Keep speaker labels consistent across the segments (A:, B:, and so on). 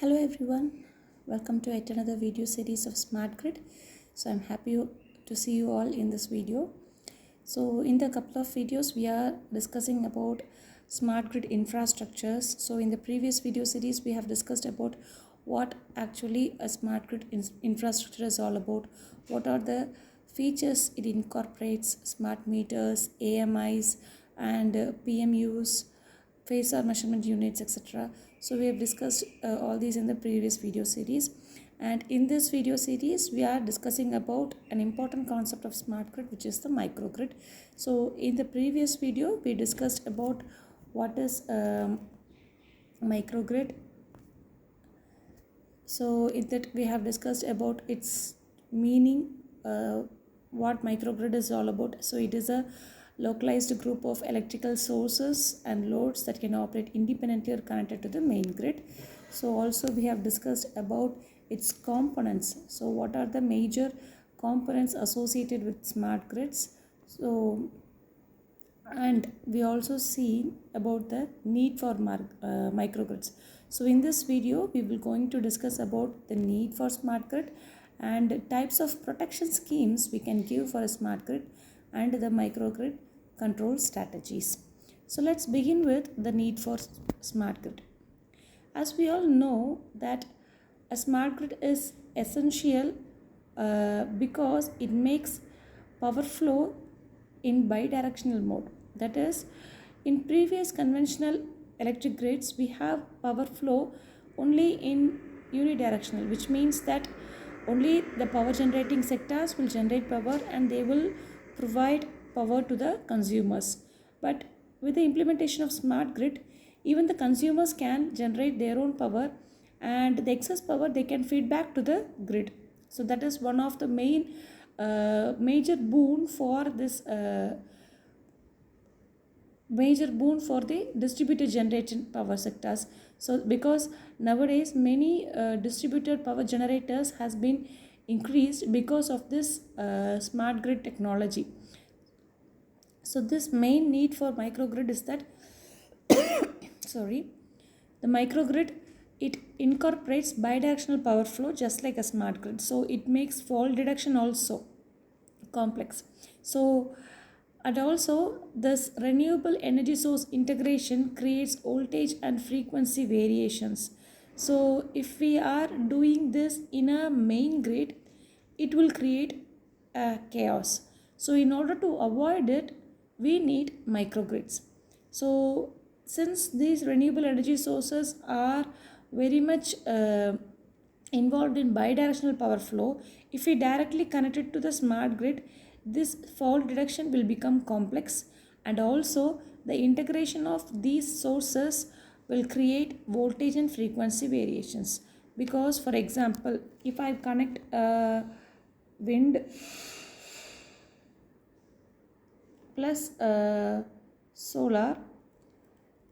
A: Hello everyone, welcome to yet another video series of Smart Grid. So I'm happy to see you all in this video. So in the couple of videos we are discussing about smart grid infrastructures. So in the previous video series we have discussed about what actually a smart grid infrastructure is all about, what are the features it incorporates, smart meters, AMIs and PMUs, phasor measurement units, etc. So we have discussed all these in the previous video series, and in this video series we are discussing about an important concept of smart grid, which is the microgrid. So in the previous video we discussed about what is microgrid. So in that we have discussed about its meaning, what microgrid is all about. So it is a localized group of electrical sources and loads that can operate independently or connected to the main grid. So also we have discussed about its components. So what are the major components associated with smart grids? So and we also see about the need for microgrids. So in this video we will going to discuss about the need for smart grid and types of protection schemes we can give for a smart grid and the microgrid control strategies. So let's begin with the need for smart grid. As we all know that a smart grid is essential because it makes power flow in bidirectional mode. That is, in previous conventional electric grids we have power flow only in unidirectional, which means that only the power generating sectors will generate power and they will provide power to the consumers. But with the implementation of smart grid, even the consumers can generate their own power, and the excess power they can feed back to the grid. So that is one of the main major boon for this major boon for the distributed generation power sectors. So because nowadays many distributed power generators has been increased because of this smart grid technology. So this main need for microgrid is that the microgrid, it incorporates bidirectional power flow just like a smart grid. So it makes fault detection also complex. So and also this renewable energy source integration creates voltage and frequency variations. So if we are doing this in a main grid, it will create a chaos. So in order to avoid it, we need microgrids. So since these renewable energy sources are very much involved in bidirectional power flow, if we directly connect it to the smart grid, this fault detection will become complex, and also the integration of these sources will create voltage and frequency variations. Because for example, if I connect a wind plus solar,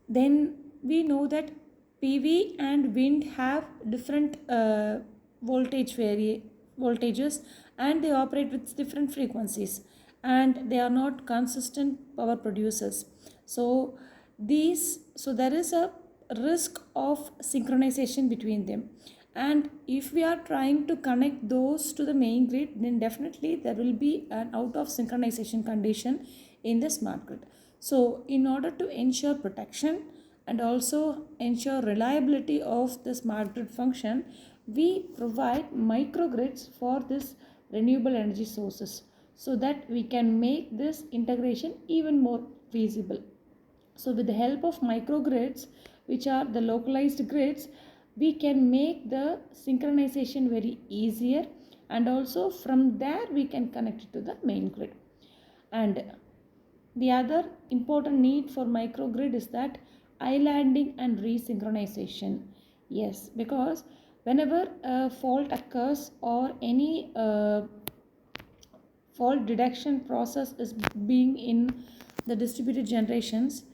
A: then we know that PV and wind have different voltages, and they operate with different frequencies, and they are not consistent power producers. So there is a risk of synchronization between them, and if we are trying to connect those to the main grid, then definitely there will be an out of synchronization condition in the smart grid. So in order to ensure protection and also ensure reliability of the smart grid function, we provide microgrids for this renewable energy sources, so that we can make this integration even more feasible. So with the help of microgrids, which are the localized grids, we can make the synchronization very easier, and also from there we can connect it to the main grid. And the other important need for microgrid is that islanding and resynchronization. Yes, because whenever a fault occurs or any fault detection process is being in the distributed generations,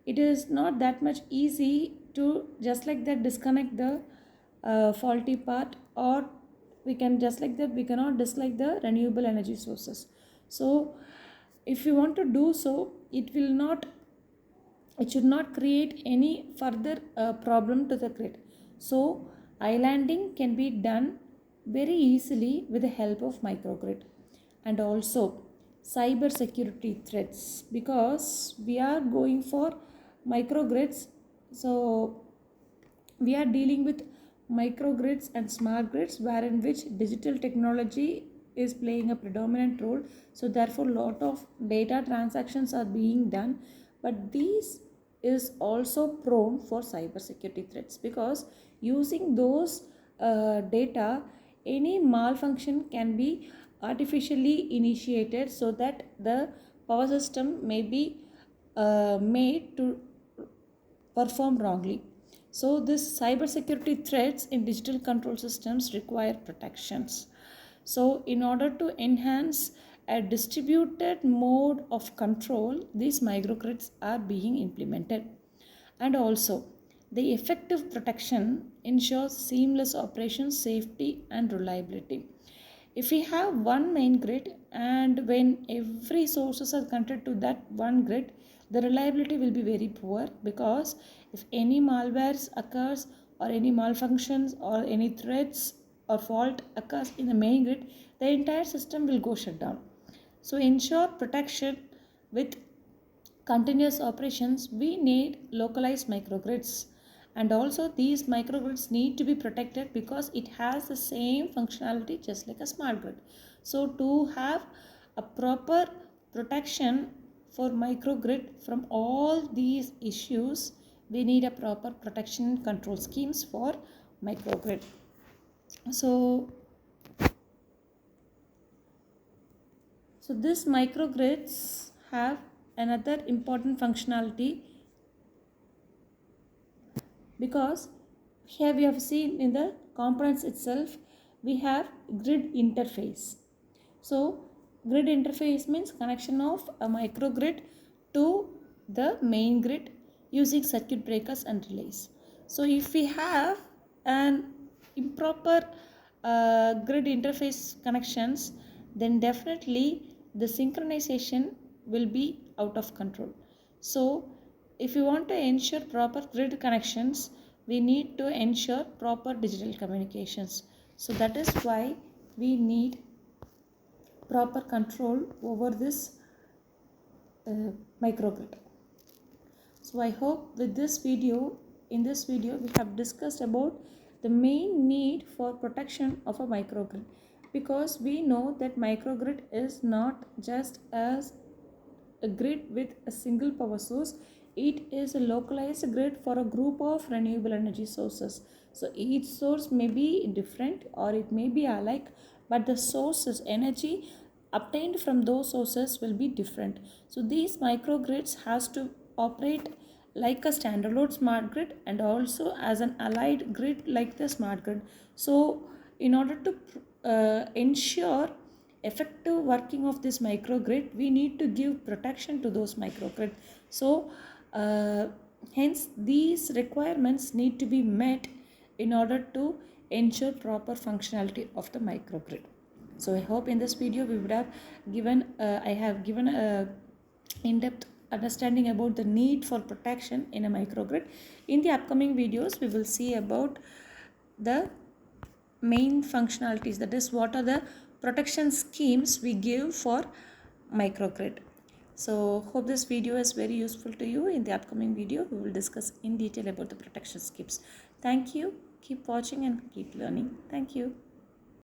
A: it is not that much easy to just like that disconnect the faulty part, or we can just like that we cannot dislike the renewable energy sources. So if you want to do so, it should not create any further problem to the grid. So Islanding can be done very easily with the help of microgrid. And also cyber security threats, because we are going for microgrids. So we are dealing with microgrids and smart grids, wherein which digital technology is playing a predominant role. So therefore lot of data transactions are being done, but these is also prone for cyber security threats, because using those data, any malfunction can be artificially initiated, so that the power system may be made to perform wrongly. So, this cybersecurity threats in digital control systems require protections. So, in order to enhance a distributed mode of control, these microgrids are being implemented. And also, the effective protection ensures seamless operation, safety, and reliability. If we have one main grid, and when every sources are connected to that one grid, the reliability will be very poor, because if any malwares occurs or any malfunctions or any threats or fault occurs in the main grid, the entire system will go shut down. So ensure protection with continuous operations, we need localized microgrids. And also these microgrids need to be protected, because it has the same functionality just like a smart grid. So to have a proper protection for microgrid from all these issues, we need a proper protection control schemes for microgrid. So these microgrids have another important functionality, because here we have seen in the components itself we have grid interface. So grid interface means connection of a microgrid to the main grid using circuit breakers and relays. So if we have an improper grid interface connections, then definitely the synchronization will be out of control. So if you want to ensure proper grid connections, we need to ensure proper digital communications. So that is why we need proper control over this microgrid. So I hope with this video, in this video we have discussed about the main need for protection of a microgrid, because we know that microgrid is not just as a grid with a single power source. It is a localized grid for a group of renewable energy sources. So each source may be different or it may be alike, but the sources energy obtained from those sources will be different. So these microgrids has to operate like a standalone smart grid and also as an allied grid like the smart grid. So in order to ensure effective working of this microgrid, we need to give protection to those microgrid. So hence these requirements need to be met in order to ensure proper functionality of the microgrid. So I hope in this video we would have given I have given a in-depth understanding about the need for protection in a microgrid. In the upcoming videos we will see about the main functionalities, that is what are the protection schemes we give for microgrid. So hope this video is very useful to you. In the upcoming video we will discuss in detail about the protection schemes. Thank you, keep watching and keep learning. Thank you.